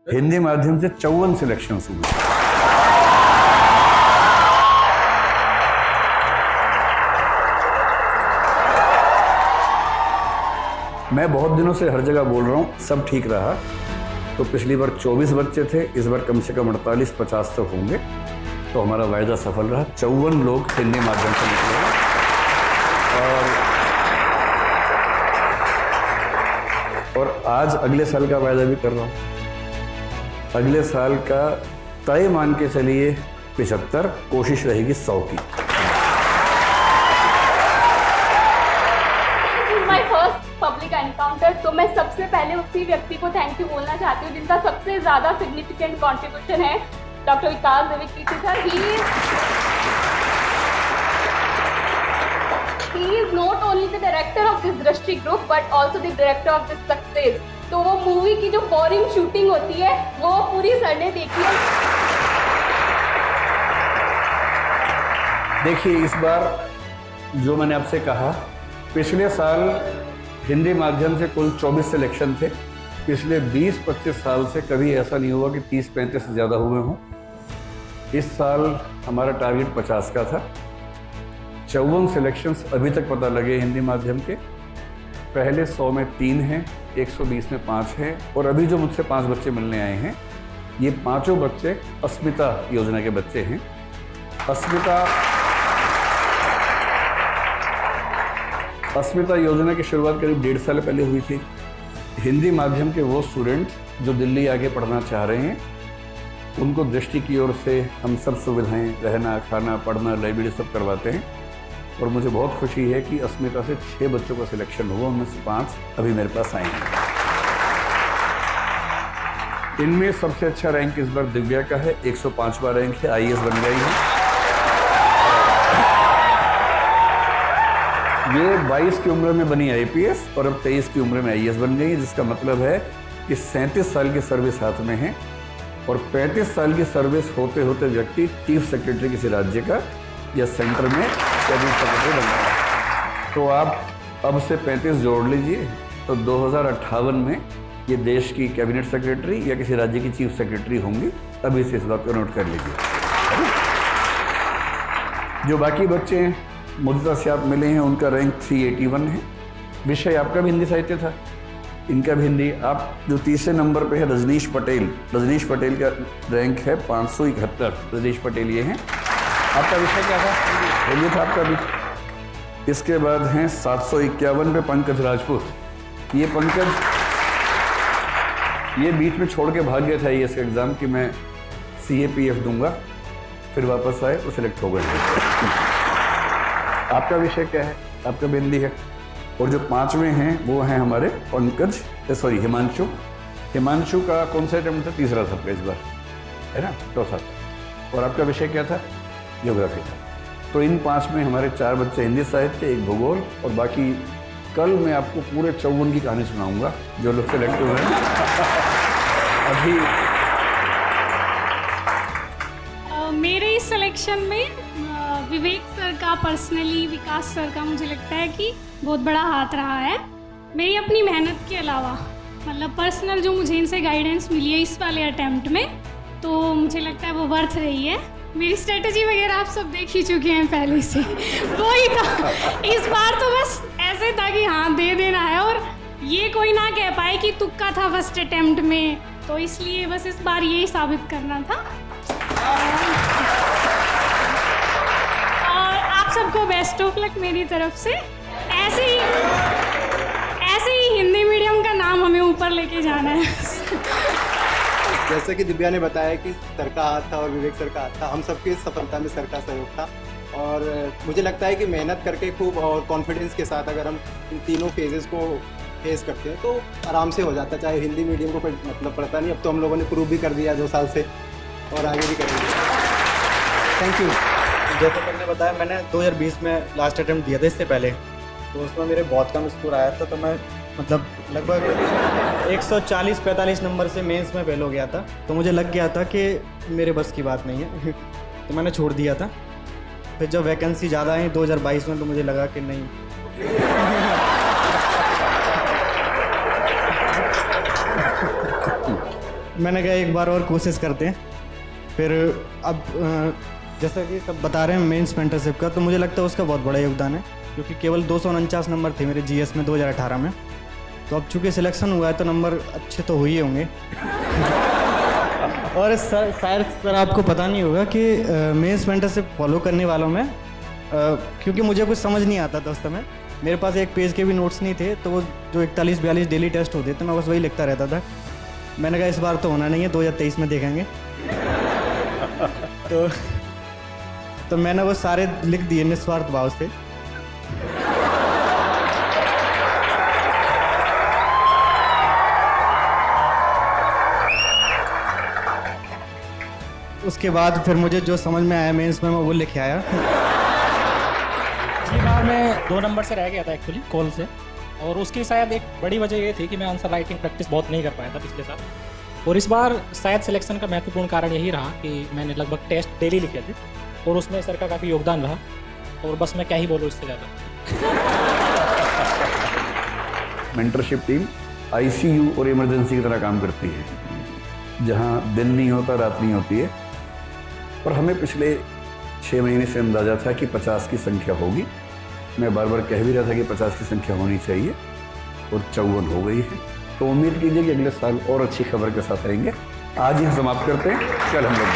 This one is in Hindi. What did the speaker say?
हिंदी माध्यम से 54 सिलेक्शन हुए। मैं बहुत दिनों से हर जगह बोल रहा हूँ, सब ठीक रहा। तो पिछली बार 24 बच्चे थे, इस बार कम से कम 48-50 तक होंगे। तो हमारा वायदा सफल रहा। 54 लोग हिंदी माध्यम से निकले और आज अगले साल का वायदा भी कर रहा हूँ। अगले साल का तय मान के चलिए 75, कोशिश रहेगी 100 की। पब्लिक एनकाउंटर, तो मैं सबसे पहले उसी व्यक्ति को थैंक यू बोलना चाहती हूँ जिनका सबसे ज्यादा सिग्निफिकेंट कंट्रीब्यूशन है, doctor Vikas Devkirti sir. He is not only the director of this Drishti group but also the director of this success. तो वो मूवी की जो बोरिंग शूटिंग होती है वो पूरी सर ने देखी है। देखिए, इस बार जो मैंने आपसे कहा, पिछले साल हिंदी माध्यम से कुल 24 सिलेक्शन थे। पिछले 20-25 साल से कभी ऐसा नहीं हुआ कि 30-35 से ज़्यादा हुए हों। इस साल हमारा टारगेट 50 का था। 54 सिलेक्शंस अभी तक पता लगे हिंदी माध्यम के। पहले 100 में 3 हैं, 120 में 5 हैं, और अभी जो मुझसे 5 बच्चे मिलने आए हैं, ये पाँचों बच्चे अस्मिता योजना के बच्चे हैं। अस्मिता योजना की शुरुआत करीब 1.5 साल पहले हुई थी। हिंदी माध्यम के वो स्टूडेंट्स जो दिल्ली आके पढ़ना चाह रहे हैं, उनको दृष्टि की ओर से हम सब सुविधाएं, रहना, खाना, पढ़ना, लाइब्रेरी सब करवाते हैं। और मुझे बहुत खुशी है कि अस्मिता से 6 बच्चों का सिलेक्शन हुआ, उनमें से 5 अभी मेरे पास आए हैं। इनमें सबसे अच्छा रैंक इस बार दिव्या का है, 105वां रैंक है, IAS बन गई है। ये 22 की उम्र में बनी IPS और अब 23 की उम्र में IAS बन गई है, जिसका मतलब है कि 37 साल की सर्विस हाथ में है। और 35 साल की सर्विस होते होते व्यक्ति चीफ सेक्रेटरी किसी राज्य का या सेंटर में कैबिनेट सेक्रेटरी बन रहा है। तो आप अब से 35 जोड़ लीजिए, तो 2058 में ये देश की कैबिनेट सेक्रेटरी या किसी राज्य की चीफ सेक्रेटरी होंगी। अभी से इस बात को नोट कर लीजिए। जो बाकी बच्चे हैं, मुद्दा से आप मिले हैं, उनका रैंक 381 है। विषय आपका भी हिंदी साहित्य था, इनका भी हिंदी। आप जो तीसरे नंबर पे है रजनीश पटेल का रैंक है 571। रजनीश पटेल ये हैं। आपका विषय क्या था? हिंदी था आपका भी। इसके बाद हैं 751 पे पंकज राजपूत। ये पंकज ये बीच में छोड़ के भाग गया था IAS का एग्ज़ाम कि मैं CAPF दूंगा, फिर वापस आए तो सिलेक्ट हो गए। आपका विषय क्या है? आपका भी हिंदी है। और जो 5वें हैं वो हैं हमारे हिमांशु का कौन सा अटेम्प्ट था? तीसरा था आपका इस बार, है ना? चौथा। और आपका विषय क्या था? ज्योग्राफी था। तो इन 5 में हमारे 4 बच्चे हिंदी साहित्य, 1 भूगोल, और बाकी कल मैं आपको पूरे 54 की कहानी सुनाऊंगा जो लोग सेलेक्ट हुए हैं। अभी मेरे इस सिलेक्शन में विवेक सर का, पर्सनली विकास सर का मुझे लगता है कि बहुत बड़ा हाथ रहा है। मेरी अपनी मेहनत के अलावा मतलब पर्सनल जो मुझे इनसे गाइडेंस मिली है इस वाले अटेम्प्ट में, तो मुझे लगता है वो वर्थ रही है। मेरी स्ट्रेटजी वगैरह आप सब देख ही चुके हैं पहले से। वही था, इस बार तो बस ऐसे था कि हाँ दे देना है, और ये कोई ना कह पाए कि तुक्का था फर्स्ट अटेम्प्ट में, तो इसलिए बस इस बार यही साबित करना था। और आप सबको बेस्ट ऑफ लक मेरी तरफ से। ऐसे ही हिंदी मीडियम का नाम हमें ऊपर लेके जाना है। जैसे कि दिव्या ने बताया कि सर का हाथ था और विवेक सर का हाथ था, हम सबकी सफलता में सर का सहयोग था। और मुझे लगता है कि मेहनत करके खूब और कॉन्फिडेंस के साथ अगर हम इन तीनों फेजेस को फेस करते हैं तो आराम से हो जाता, चाहे हिंदी मीडियम को कोई मतलब पड़ता नहीं। अब तो हम लोगों ने प्रूव भी कर दिया 2 साल से, और आगे भी करेंगे। Thank you. जैसे मैंने बताया, मैंने 2020 में लास्ट अटेम्प्ट दिया था इससे पहले, तो उसमें मेरे बहुत कम स्कोर आया था। तो मैं मतलब लगभग 140-45 नंबर से मेंस में फेल हो गया था। तो मुझे लग गया था कि मेरे बस की बात नहीं है। तो मैंने छोड़ दिया था। फिर जब वैकेंसी ज़्यादा आई 2022 में, तो मुझे लगा कि नहीं मैंने कहा एक बार और कोशिश करते हैं। फिर अब जैसा कि सब बता रहे हैं मेंस मेंटरशिप का, तो मुझे लगता है उसका बहुत बड़ा योगदान है, क्योंकि केवल 249 नंबर थे मेरे जीएस में 2018 में। तो अब चूँकि सिलेक्शन हुआ है तो नंबर अच्छे तो हुए होंगे। और शायद सर आपको पता नहीं होगा कि मेंस मेंटरशिप फॉलो करने वालों में क्योंकि मुझे कुछ समझ नहीं आता था उस समय, मेरे पास एक पेज के भी नोट्स नहीं थे, तो वो जो 41-42 डेली टेस्ट होते थे मैं बस वही लिखता रहता था। मैंने कहा इस बार तो होना नहीं है, 2023 में देखेंगे। तो मैंने वो सारे लिख दिए निस्वार्थ भाव से। उसके बाद फिर मुझे जो समझ में आया मेंस में मैं वो लिख आया। पिछली बार मैं 2 नंबर से रह गया था एक्चुअली कॉल से, और उसकी शायद एक बड़ी वजह ये थी कि मैं आंसर राइटिंग प्रैक्टिस बहुत नहीं कर पाया था पिछले साल। और इस बार शायद सिलेक्शन का महत्वपूर्ण कारण यही रहा कि मैंने लगभग टेस्ट डेली लिखे थे, और उसमें सर का काफ़ी योगदान रहा। और बस मैं क्या ही बोलूँ इससे ज़्यादा। मेंटरशिप टीम आईसीयू और इमरजेंसी की तरह काम करती है, जहाँ दिन नहीं होता रात नहीं होती है। और हमें पिछले 6 महीने से अंदाज़ा था कि 50 की संख्या होगी। मैं बार बार कह भी रहा था कि 50 की संख्या होनी चाहिए, और 54 हो गई है। तो उम्मीद कीजिए कि अगले साल और अच्छी खबर के साथ आएंगे। आज ही हम समाप्त करते हैं, कल हम लोग